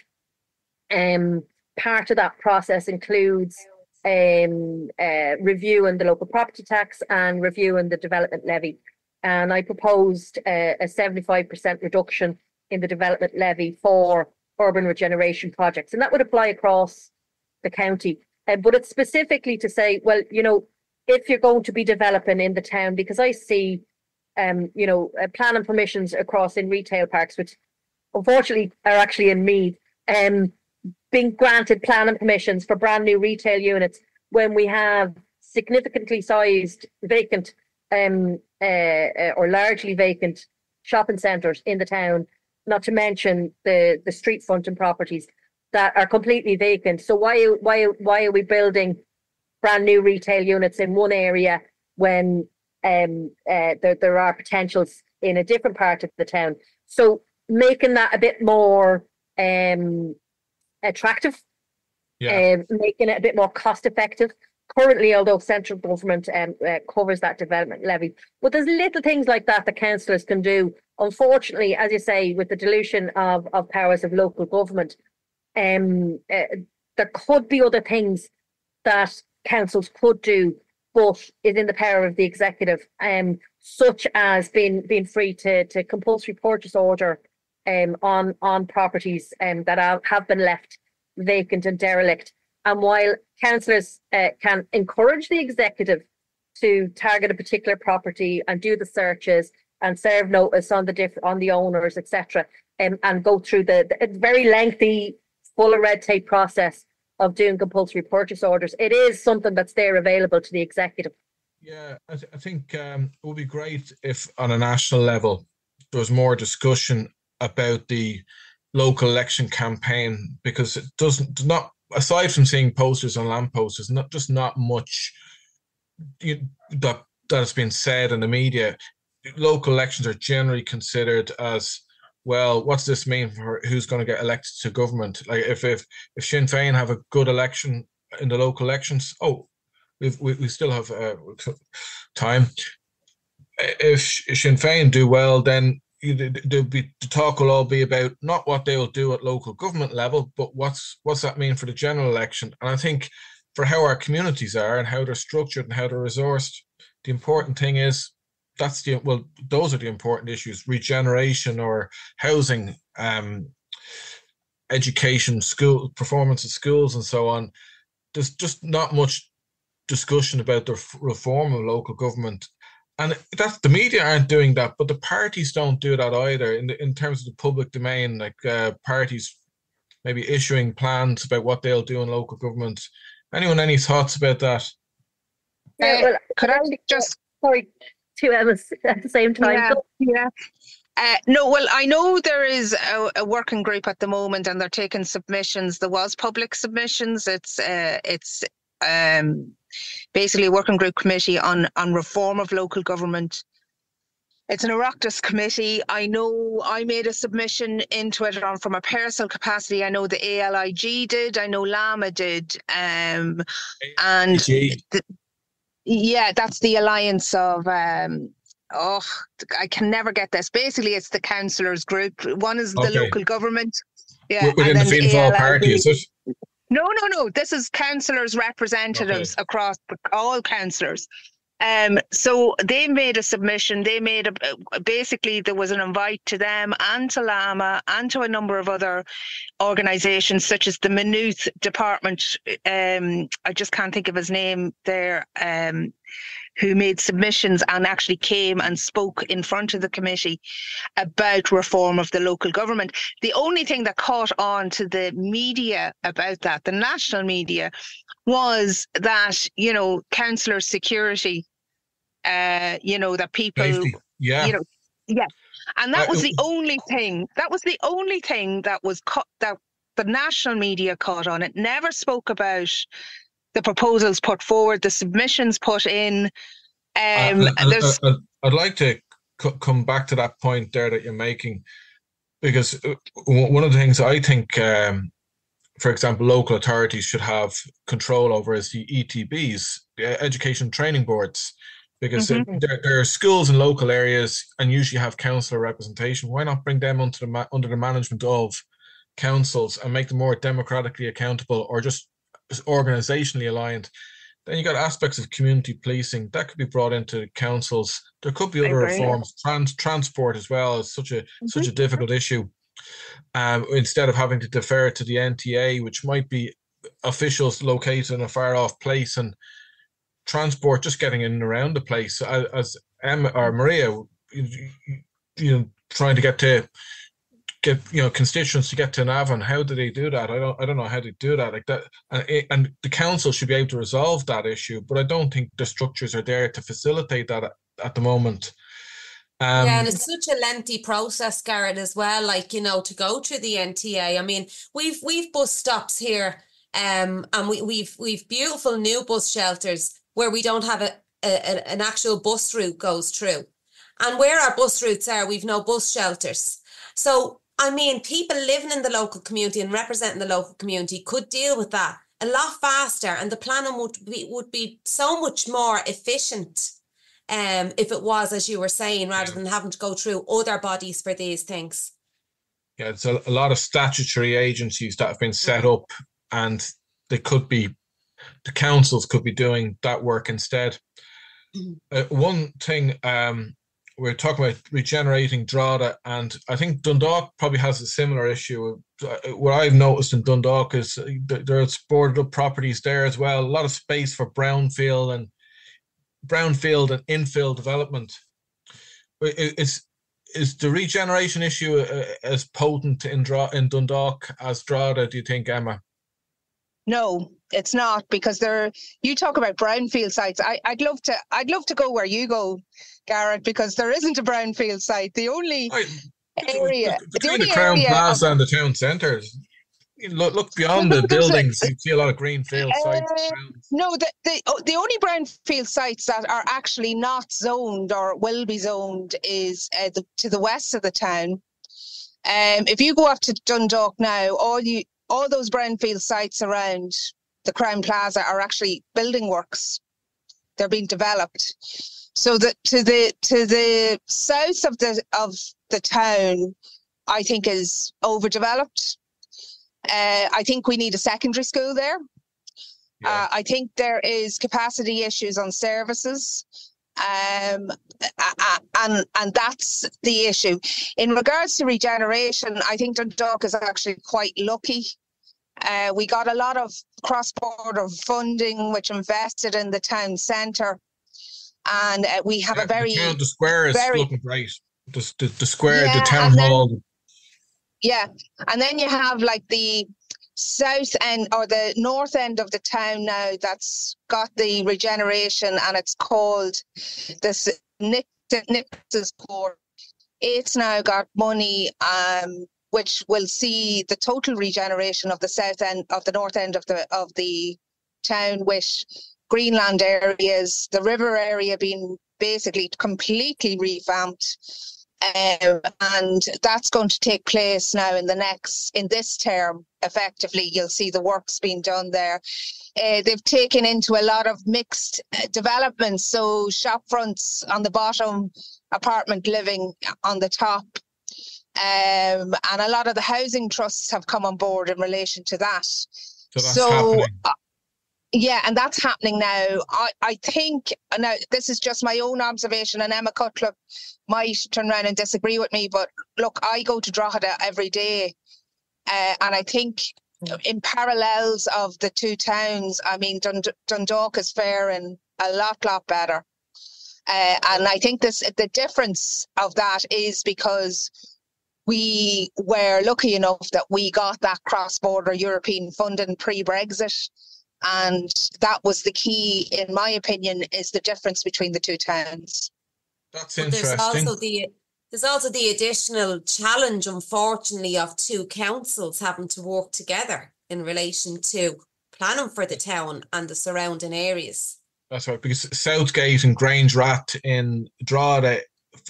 Part of that process includes reviewing the local property tax and reviewing the development levy. And I proposed a 75% reduction in the development levy for urban regeneration projects. And that would apply across the county. But it's specifically to say, well, if you're going to be developing in the town, because I see, planning permissions across in retail parks, which unfortunately are actually in Meath, being granted planning permissions for brand new retail units when we have significantly sized vacant or largely vacant shopping centres in the town, not to mention the street fronting properties that are completely vacant. So why are we building brand new retail units in one area when there are potentials in a different part of the town? So making that a bit more attractive, making it a bit more cost effective. Currently, although central government covers that development levy, but there's little things like that councillors can do. Unfortunately, as you say, with the dilution of powers of local government, there could be other things that councils could do, but is in the power of the executive, such as being free to compulsory purchase order on properties that have been left vacant and derelict. And while councillors can encourage the executive to target a particular property and do the searches and serve notice on the owners, etc., and go through the very lengthy, full of red tape process of doing compulsory purchase orders, it is something that's there available to the executive. Yeah, I think it would be great if on a national level there was more discussion about the local election campaign, because it does not, aside from seeing posters on lampposts, there's not much that has been said in the media. Local elections are generally considered as, well, what's this mean for who's going to get elected to government? Like if Sinn Fein have a good election in the local elections, we still have time. If Sinn Fein do well, then the talk will all be about not what they will do at local government level, but what's that mean for the general election. And I think for how our communities are and how they're structured and how they're resourced, the important thing is those are the important issues: regeneration or housing, education, school performance of schools, and so on. There's just not much discussion about the reform of local government, and that's the media aren't doing that, but the parties don't do that either. In terms of the public domain, like parties maybe issuing plans about what they'll do in local government. Anyone, any thoughts about that? Yeah, well, could I just sorry, two Emmas at the same time. Yeah. No, well, I know there is a working group at the moment, and they're taking submissions. There was public submissions. It's basically a working group committee on reform of local government. It's an Oireachtas committee. I know I made a submission into it from a personal capacity. I know the ALIG did. I know Lama did. And that's the alliance of. I can never get this. Basically, it's the councillors group. One is the local government. Yeah, within the Fianna Fail party, is it? No. This is councillors, representatives across all councillors. So they made a submission. They made basically there was an invite to them and to Lama and to a number of other organisations such as the Meath department. I just can't think of his name there. Who made submissions and actually came and spoke in front of the committee about reform of the local government. The only thing that caught on to the media about that, the national media, was that, councillor security, that people, safety. Yeah. And that was the only thing. That was the only thing that was that the national media caught on. It never spoke about the proposals put forward, the submissions put in. I'd like to come back to that point there that you're making, because one of the things I think, for example, local authorities should have control over is the ETBs, the Education Training Boards, because there are schools in local areas and usually have councillor representation. Why not bring them under the management of councils and make them more democratically accountable, or just organisationally aligned? Then you got aspects of community policing that could be brought into councils. There could be other reforms. Transport as well is such a difficult issue. Instead of having to defer to the NTA, which might be officials located in a far off place, and transport just getting in and around the place. As Emma or Maria, trying to get constituents to get to Navan. How do they do that? I don't know how they do that like that. And the council should be able to resolve that issue, but I don't think the structures are there to facilitate that at the moment. And it's such a lengthy process, Garrett, as well. Like, to go through the NTA. I mean, we've bus stops here, and we've beautiful new bus shelters where we don't have an actual bus route goes through, and where our bus routes are, we've no bus shelters. So, I mean, people living in the local community and representing the local community could deal with that a lot faster, and the planning would be so much more efficient if it was, as you were saying, rather than having to go through other bodies for these things. Yeah, it's a lot of statutory agencies that have been set up, and the councils could be doing that work instead. One thing, we're talking about regenerating Drogheda, and I think Dundalk probably has a similar issue. What I've noticed in Dundalk is there's boarded up properties there as well. A lot of space for brownfield and infill development. Is the regeneration issue as potent in Dundalk as Drogheda, do you think, Emma? No, it's not, because you talk about brownfield sites. I'd love to go where you go, Garrett, because there isn't a brownfield site. The only area between the Crown Plaza and the town centre, look beyond the buildings, you see a lot of greenfield sites. No, the only brownfield sites that are actually not zoned or will be zoned is to the west of the town. If you go up to Dundalk now, all those brownfield sites around the Crown Plaza are actually building works. They're being developed. So that to the south of the town, I think, is overdeveloped. I think we need a secondary school there. Yeah. I think there is capacity issues on services. And that's the issue. In regards to regeneration, I think Dundalk is actually quite lucky. We got a lot of cross-border funding which invested in the town centre, and we have a very... The square is looking great. The square, the town hall. Yeah, and then you have like the south end or the north end of the town now that's got the regeneration, and it's called this Nix's Court. It's now got money which will see the total regeneration of the south end of the north end of the town, with Greenland areas, the river area being basically completely revamped. And that's going to take place now in this term. Effectively, you'll see the works being done there. They've taken into a lot of mixed developments, so shop fronts on the bottom, apartment living on the top, and a lot of the housing trusts have come on board in relation to that. So that's happening. Yeah, and that's happening now. I think, now this is just my own observation, and Emma Cutlip might turn around and disagree with me, but look, I go to Drogheda every day, and I think in parallels of the two towns, I mean, Dundalk is faring a lot better. And I think the difference of that is because we were lucky enough that we got that cross-border European funding pre-Brexit. And that was the key, in my opinion, is the difference between the two towns. That's interesting. There's also the additional challenge, unfortunately, of two councils having to work together in relation to planning for the town and the surrounding areas. That's right, because Southgate and Grange Rat in Drogheda,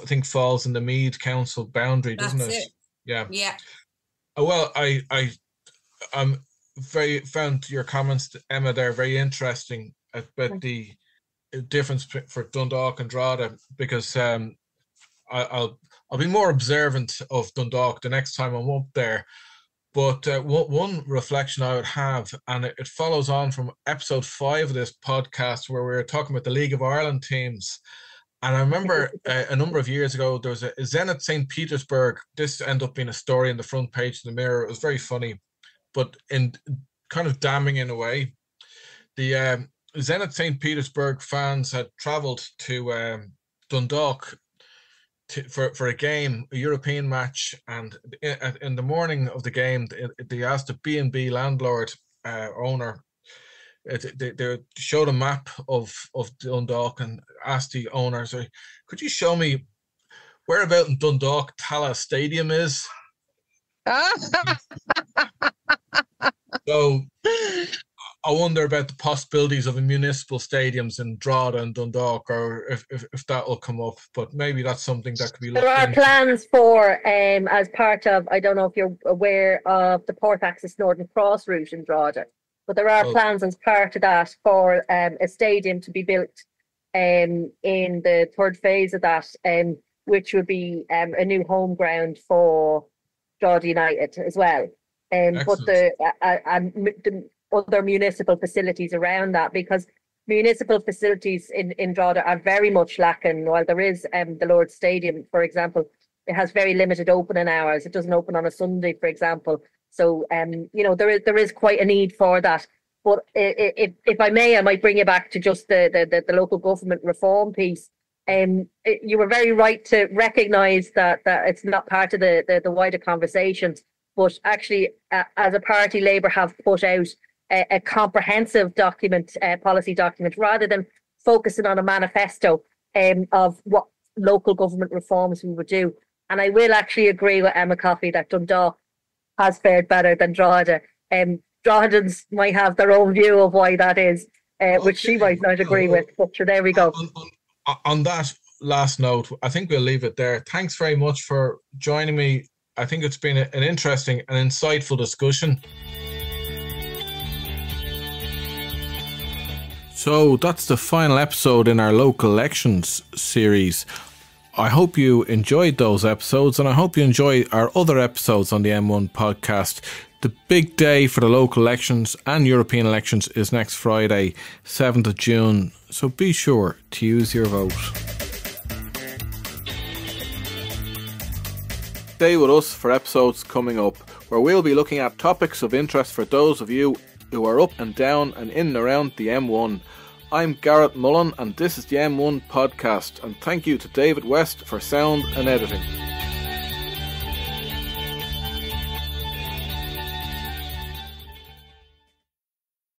I think, falls in the Meath council boundary, doesn't it? Yeah. Yeah. Well, I'm found your comments, Emma, there very interesting about the difference for Dundalk and Drogheda, because I'll be more observant of Dundalk the next time I'm up there. But one reflection I would have, and it follows on from episode 5 of this podcast, where we were talking about the League of Ireland teams. And I remember a number of years ago, there was a Zenit St. Petersburg. This ended up being a story in the front page of the Mirror. It was very funny, but in kind of damning in a way. The Zenit St. Petersburg fans had travelled to Dundalk for a game, a European match, and in the morning of the game, they asked the B&B landlord owner. They showed a map of Dundalk and asked the owner, "So, could you show me where about in Dundalk Tallaght Stadium is?" So I wonder about the possibilities of a municipal stadiums in Drogheda and Dundalk, or if that will come up. But maybe that's something that could be looked into. There are plans for, as part of, I don't know if you're aware of the Port Access Northern Cross route in Drogheda, but there are plans as part of that for a stadium to be built in the third phase of that, which would be a new home ground for Drogheda United as well. But the other municipal facilities around that, because municipal facilities in Drogheda are very much lacking. While there is the Lord's Stadium, for example, it has very limited opening hours. It doesn't open on a Sunday, for example. So there is quite a need for that. But if I may, I might bring you back to just the local government reform piece. You were very right to recognise that it's not part of the wider conversation. But actually, as a party, Labour have put out a comprehensive document, policy document, rather than focusing on a manifesto of what local government reforms we would do. And I will actually agree with Emma Coffee that Dundalk has fared better than Drogheda. Droghedans might have their own view of why that is, which she might not agree with. But sure, there we go. On that last note, I think we'll leave it there. Thanks very much for joining me. I think it's been an interesting and insightful discussion. So that's the final episode in our local elections series. I hope you enjoyed those episodes, and I hope you enjoy our other episodes on the M1 podcast. The big day for the local elections and European elections is next Friday, 7th of June, so be sure to use your vote. Stay with us for episodes coming up, where we'll be looking at topics of interest for those of you who are up and down and in and around the M1. I'm Garrett Mullen, and this is the M1 podcast, and thank you to David West for sound and editing.